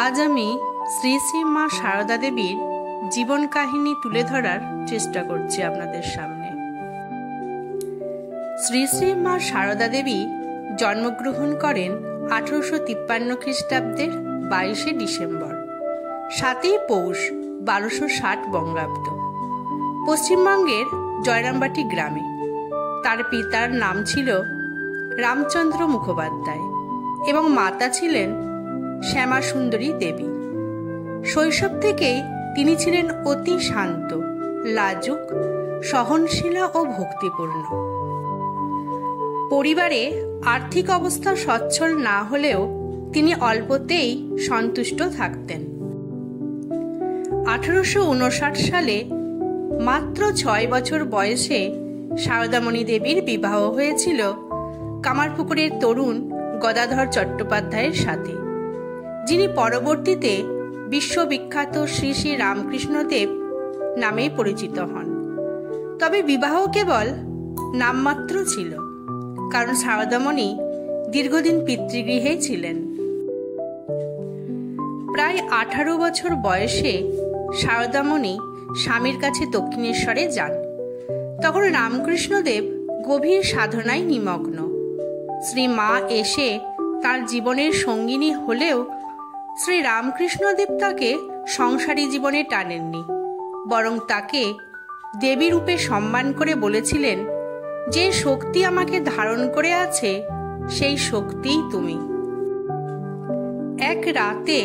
আজ আমি শ্রী শ্রী মা সারদা দেবীর জীবন কাহিনী তুলে ধরার চেষ্টা করছি আপনাদের সামনে। শ্রী শ্রী মা সারদা দেবী জন্মগ্রহণ করেন 1853 খ্রিস্টাব্দের 22শে ডিসেম্বর, 7ই পৌষ 1260 বঙ্গাব্দ, পশ্চিমবঙ্গের জয়রামবাটি গ্রামে। তার পিতার নাম ছিল রামচন্দ্র মুখোপাধ্যায় এবং মাতা ছিলেন শ্যামা সুন্দরী দেবী। শৈশব থেকেই তিনি ছিলেন অতি শান্ত, লাজুক, সহনশীলা ও ভক্তিপূর্ণ। পরিবারে আর্থিক অবস্থা সচ্ছল না হলেও তিনি অল্পতেই সন্তুষ্ট থাকতেন। 1859 সালে মাত্র 6 বছর বয়সে সারদামণি দেবীর বিবাহ হয়েছিল কামারপুকুরের তরুণ গদাধর চট্টোপাধ্যায়ের সাথে, যিনি পরবর্তীতে বিশ্ববিখ্যাত শ্রী শ্রী রামকৃষ্ণদেব নামে পরিচিত হন। তবে বিবাহ কেবল নামমাত্র ছিল, কারণ সারদামণি দীর্ঘদিন পিতৃগৃহে ছিলেন। প্রায় 18 বছর বয়সে সারদামণি স্বামীর কাছে দক্ষিণেশ্বরে যান। তখন রামকৃষ্ণদেব গভীর সাধনায় নিমগ্ন। শ্রী মা এসে তার জীবনের সঙ্গিনী হলেও শ্রী রামকৃষ্ণদেব তাকে সংসারী জীবনে টানেননি, বরং তাকে দেবী রূপে সম্মান করে বলেছিলেন, যে শক্তি আমাকে ধারণ করে আছে সেই শক্তিই তুমি। এক রাতে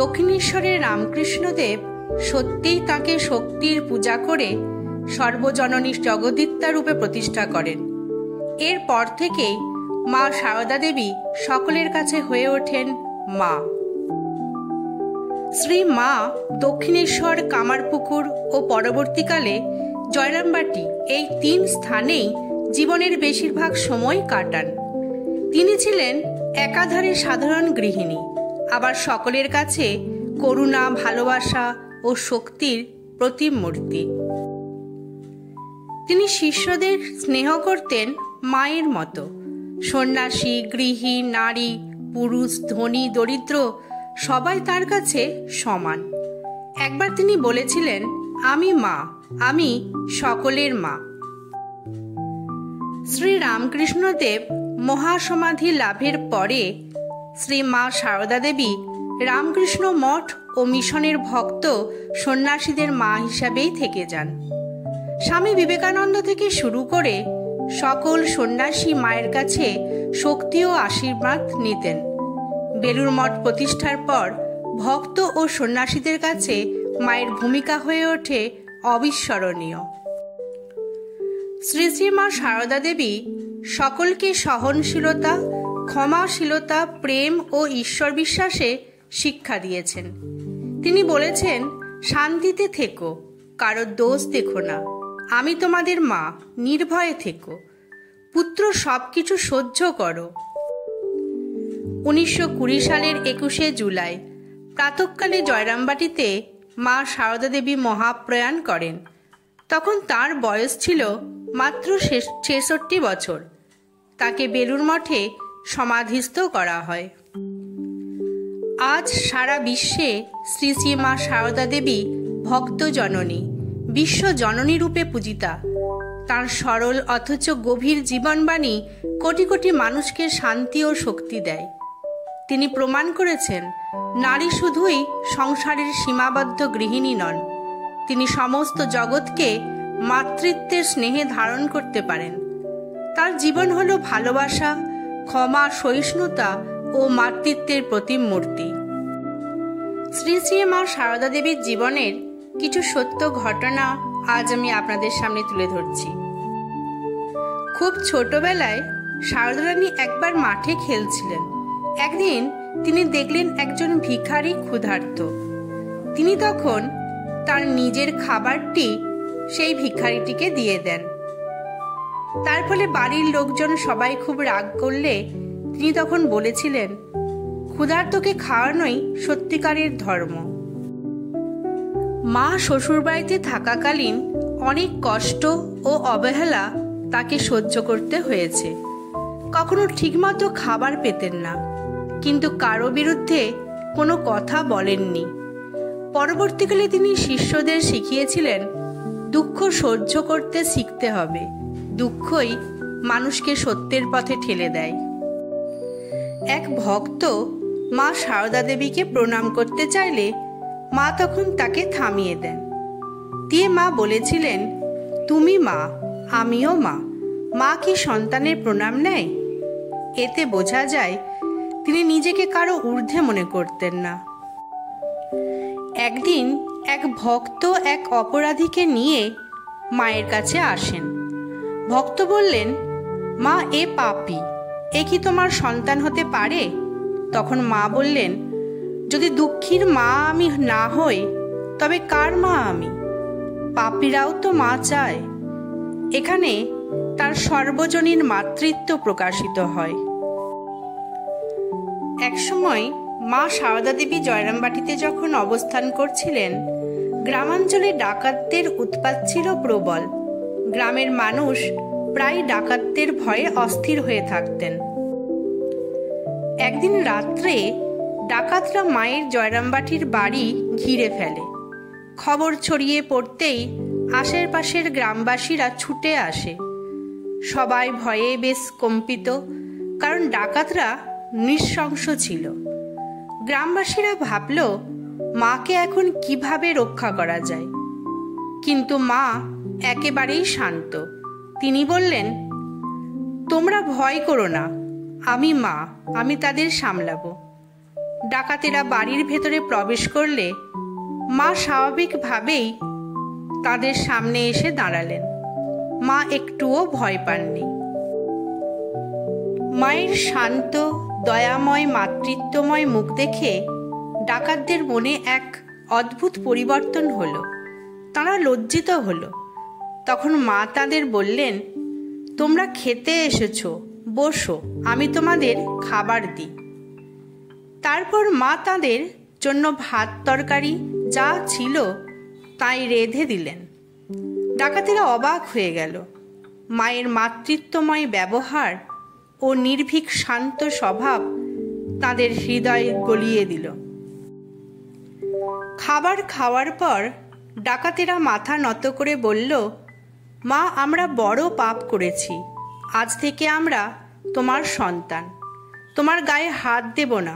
দক্ষিণেশ্বরের রামকৃষ্ণদেব সত্যিই তাকে শক্তির পূজা করে সর্বজননী জগদ্ধাত্রী রূপে প্রতিষ্ঠা করেন। এরপর থেকেই মা সারদা দেবী সকলের কাছে হয়ে ওঠেন মা। শ্রী মা দক্ষিণেশ্বর, কামারপুকুর ও পরবর্তীকালে জয়রামবাটি এই 3 স্থানেই জীবনের বেশিরভাগ সময় কাটান। তিনি ছিলেন একাধারে সাধারণ গৃহিণী, আবার সকলের কাছে করুণা, ভালোবাসা ও শক্তির প্রতিমূর্তি। তিনি শিষ্যদের স্নেহ করতেন মায়ের মতো। সন্ন্যাসী, গৃহী, নারী, পুরুষ, ধনী, দরিদ্র সবাই তার কাছে সমান। একবার তিনি বলেছিলেন, আমি মা, আমি সকলের মা। শ্রী রামকৃষ্ণদেব মহাসমাধি লাভের পরে শ্রী মা সারদা দেবী রামকৃষ্ণ মঠ ও মিশনের ভক্ত সন্ন্যাসীদের মা হিসাবেই থেকে যান। স্বামী বিবেকানন্দ থেকে শুরু করে সকল সন্ন্যাসী মায়ের কাছে শক্তি ও আশীর্বাদ নিতেন। বেলুড় মঠ প্রতিষ্ঠার পর ভক্ত ও সন্ন্যাসীদের কাছে মায়ের ভূমিকা হয়ে ওঠে অবিস্মরণীয়। শ্রী শ্রী মা সারদা দেবী সকলকে সহনশীলতা, ক্ষমাশীলতা, প্রেম ও ঈশ্বর বিশ্বাসে শিক্ষা দিয়েছেন। তিনি বলেছেন, শান্তিতে থেকো, কারো দোষ দেখো না, আমি তোমাদের মা, নির্ভয়ে থেকো, পুত্র সবকিছু সহ্য করো। 1920 সালের 21শে জুলাই প্রাতঃকালে জয়রামবাটিতে মা সারদা দেবী মহাপ্রয়াণ করেন। তখন তার বয়স ছিল মাত্র 66 বছর। তাকে বেলুড় মঠে সমাধিস্থ করা হয়। আজ সারা বিশ্বে শ্রী শ্রী মা সারদা দেবী ভক্ত জননী, বিশ্ব জননী রূপে পূজিতা। তার সরল অথচ গভীর জীবনবাণী কোটি কোটি মানুষকে শান্তি ও শক্তি দেয়। তিনি প্রমাণ করেছেন, নারী শুধুই সংসারের সীমাবদ্ধ গৃহিণী নন, তিনি সমস্ত জগৎকে মাতৃত্বের স্নেহে ধারণ করতে পারেন। তার জীবন হলো ভালোবাসা, ক্ষমা, সহিষ্ণুতা ও মাতৃত্বের প্রতিমূর্তি। শ্রী শ্রী মা সারদা দেবীর জীবনের কিছু সত্য ঘটনা আজ আমি আপনাদের সামনে তুলে ধরছি। খুব ছোটবেলায় সারদা রানী একবার মাঠে খেলছিলেন। একদিন তিনি দেখলেন একজন ভিখারি ক্ষুধার্ত। তিনি তখন তার নিজের খাবারটি সেই ভিখারিটিকে দিয়ে দেন। তার ফলে বাড়ির লোকজন সবাই খুব রাগ করলে তিনি তখন বলেছিলেন, ক্ষুধার্তকে খাওয়ানোই সত্যিকারের ধর্ম। মা শ্বশুরবাড়িতে থাকাকালীন অনেক কষ্ট ও অবহেলা তাকে সহ্য করতে হয়েছে। কখনো ঠিকমতো খাবার পেতেন না, কিন্তু কারো বিরুদ্ধে কোনো কথা বলেননি। পরবর্তীকালে তিনি শিষ্যদের শিখিয়েছিলেন, দুঃখ সহ্য করতে শিখতে হবে, দুঃখই মানুষকে সত্যের পথে ঠেলে দেয়। এক ভক্ত মা সারদা দেবীকে প্রণাম করতে চাইলে মা তখন তাকে থামিয়ে দেন। দিয়ে মা বলেছিলেন, তুমি মা, আমিও মা, মা কি সন্তানের প্রণাম নেয়? এতে বোঝা যায় তিনি নিজেকে কারো ঊর্ধ্বে মনে করতেন না। একদিন এক ভক্ত এক অপরাধীকে নিয়ে মায়ের কাছে আসেন। ভক্ত বললেন, মা, এ পাপী, এ কি তোমার সন্তান হতে পারে? তখন মা বললেন, যদি দুঃখীর মা আমি না হই তবে কার মা আমি? পাপীরাও তো মা চায়। এখানে তার সর্বজনীন মাতৃত্ব প্রকাশিত হয়। একসময় মা সারদা দেবী জয়রামবাটিতে যখন অবস্থান করছিলেন, গ্রামাঞ্চলে ডাকাতদের উৎপাত ছিল প্রবল। গ্রামের মানুষ প্রায় ডাকাতদের ভয়ে অস্থির হয়ে থাকতেন। একদিন রাত্রে ডাকাতরা মায়ের জয়রামবাটির বাড়ি ঘিরে ফেলে। খবর ছড়িয়ে পড়তেই আশেপাশের গ্রামবাসীরা ছুটে আসে। সবাই ভয়ে বেশ কম্পিত, কারণ ডাকাতরা নৃশংস ছিল। গ্রামবাসীরা ভাবল, মাকে এখন কিভাবে রক্ষা করা যায়। কিন্তু মা একেবারেই শান্ত। তিনি বললেন, তোমরা ভয় করো না, আমি মা, আমি তাদের সামলাবো। ডাকাতেরা বাড়ির ভেতরে প্রবেশ করলে মা স্বাভাবিকভাবেই তাদের সামনে এসে দাঁড়ালেন। মা একটুও ভয় পাননি। মায়ের শান্ত, দয়াময়, মাতৃত্বময় মুখ দেখে ডাকাতদের মনে এক অদ্ভুত পরিবর্তন হলো। তারা লজ্জিত হলো। তখন মা তাদের বললেন, তোমরা খেতে এসেছো, বসো, আমি তোমাদের খাবার দিই। তারপর মা তাদের জন্য ভাত তরকারি যা ছিল তাই রেঁধে দিলেন। ডাকাতেরা অবাক হয়ে গেল। মায়ের মাতৃত্বময় ব্যবহার ও নির্ভীক শান্ত স্বভাব তাদের হৃদয় গলিয়ে দিল। খাবার খাওয়ার পর ডাকাতেরা মাথা নত করে বলল, মা, আমরা বড় পাপ করেছি। আজ থেকে আমরা তোমার সন্তান। তোমার গায়ে হাত দেব না,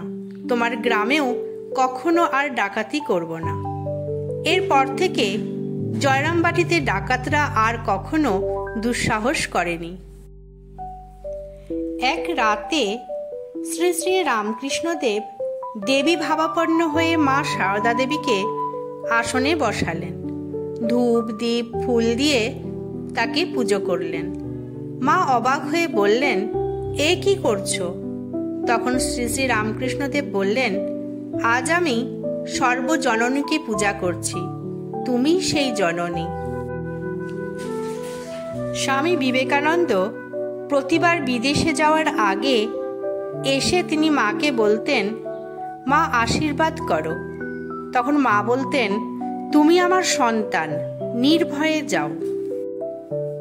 তোমার গ্রামেও কখনো আর ডাকাতি করব না। এরপর থেকে জয়রামবাটিতে ডাকাতরা আর কখনো দুঃসাহস করেনি। এক রাতে শ্রী শ্রী রামকৃষ্ণদেব দেবী ভাবাপন্ন হয়ে মা সারদা দেবীকে আসনে বসালেন। ধূপ দীপ ফুল দিয়ে তাকে পুজো করলেন। মা অবাক হয়ে বললেন, এ কি করছো? তখন শ্রী শ্রী রামকৃষ্ণদেব বললেন, আজ আমি সর্বজননীকে পূজা করছি, তুমি সেই জননী। স্বামী বিবেকানন্দ প্রতিবার বিদেশে যাওয়ার আগে এসে তিনি মাকে বলতেন, মা, আশীর্বাদ করো। তখন মা বলতেন, তুমি আমার সন্তান, নির্ভয়ে যাও।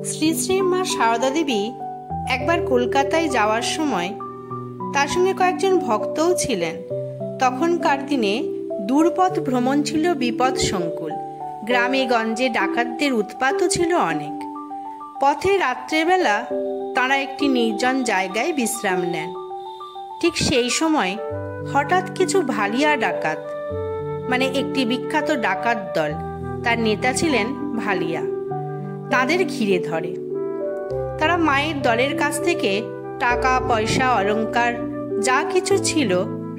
শ্রী শ্রী মা সারদা দেবী একবার কলকাতায় যাওয়ার সময় তার সঙ্গে কয়েকজন ভক্তও ছিলেন। তখনকার দিনে দূরপথ ভ্রমণ ছিল বিপদ সংকুল। গ্রামে গঞ্জে ডাকাতদের উৎপাতও ছিল অনেক। পথে রাত্রেবেলা তাঁরা একটি নির্জন জায়গায় বিশ্রাম নেন। ঠিক সেই সময় হঠাৎ কিছু ভালিয়া ডাকাত, মানে একটি বিখ্যাত ডাকাত দল, তার নেতা ছিলেন ভালিয়া, তাদের ঘিরে ধরে। তারা মায়ের দলের কাছ থেকে টাকা পয়সা অলংকার যা কিছু ছিল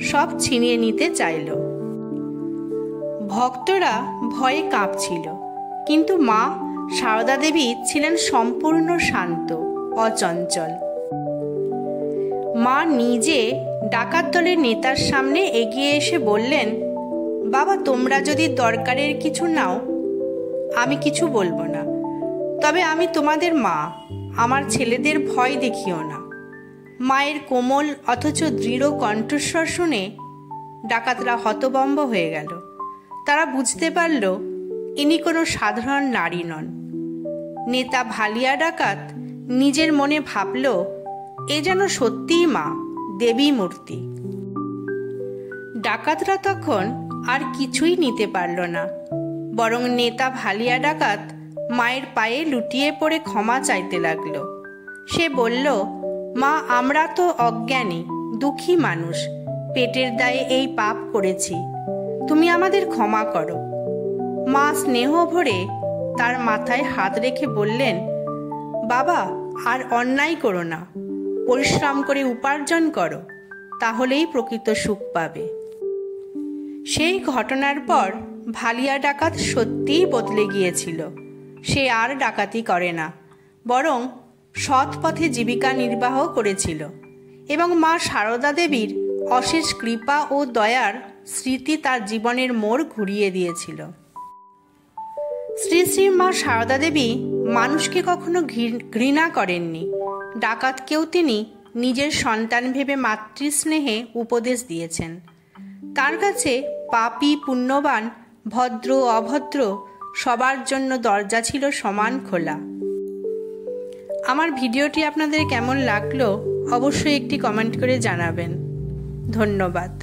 সব ছিনিয়ে নিতে চাইল। ভক্তরা ভয়ে কাঁপছিল, কিন্তু মা সারদা দেবী ছিলেন সম্পূর্ণ শান্ত, অচঞ্চল। মা নিজে ডাকাত দলের নেতার সামনে এগিয়ে এসে বললেন, বাবা, তোমরা যদি দরকারের কিছু নাও আমি কিছু বলবো না, তবে আমি তোমাদের মা, আমার ছেলেদের ভয় দেখিও না। মায়ের কোমল অথচ দৃঢ় কণ্ঠস্বর শুনে ডাকাতরা হতভম্ব হয়ে গেল। তারা বুঝতে পারল ইনি কোনো সাধারণ নারী নন। নেতা ভালিয়া ডাকাত নিজের মনে ভাবল, এ যেন সত্যিই মা, দেবী মূর্তি। ডাকাতরা তখন আর কিছুই নিতে পারল না, বরং নেতা ভালিয়া ডাকাত মায়ের পায়ে লুটিয়ে পড়ে ক্ষমা চাইতে লাগলো। সে বলল, মা, আমরা তো অজ্ঞানী দুঃখী মানুষ, পেটের দায়ে এই পাপ করেছি, তুমি আমাদের ক্ষমা করো। মা স্নেহ ভরে তার মাথায় হাত রেখে বললেন, বাবা, আর অন্যায় করো না, পরিশ্রম করে উপার্জন করো, তাহলেই প্রকৃত সুখ পাবে। সেই ঘটনার পর ভালিয়া ডাকাত সত্যিই বদলে গিয়েছিল। সে আর ডাকাতি করে না, বরং সৎ পথে জীবিকা নির্বাহ করেছিল এবং মা সারদা দেবীর অশেষ কৃপা ও দয়ার স্মৃতি তার জীবনের মোড় ঘুরিয়ে দিয়েছিল। শ্রী শ্রী মা সারদা দেবী মানুষকে কখনো ঘৃণা করেননি। ডাকাতকেও তিনি নিজের সন্তান ভেবে মাতৃস্নেহে উপদেশ দিয়েছেন। তার কাছে পাপী পুণ্যবান, ভদ্র অভদ্র সবার জন্য দরজা ছিল সমান খোলা। আমার ভিডিওটি আপনাদের কেমন লাগলো অবশ্যই একটি কমেন্ট করে জানাবেন। ধন্যবাদ।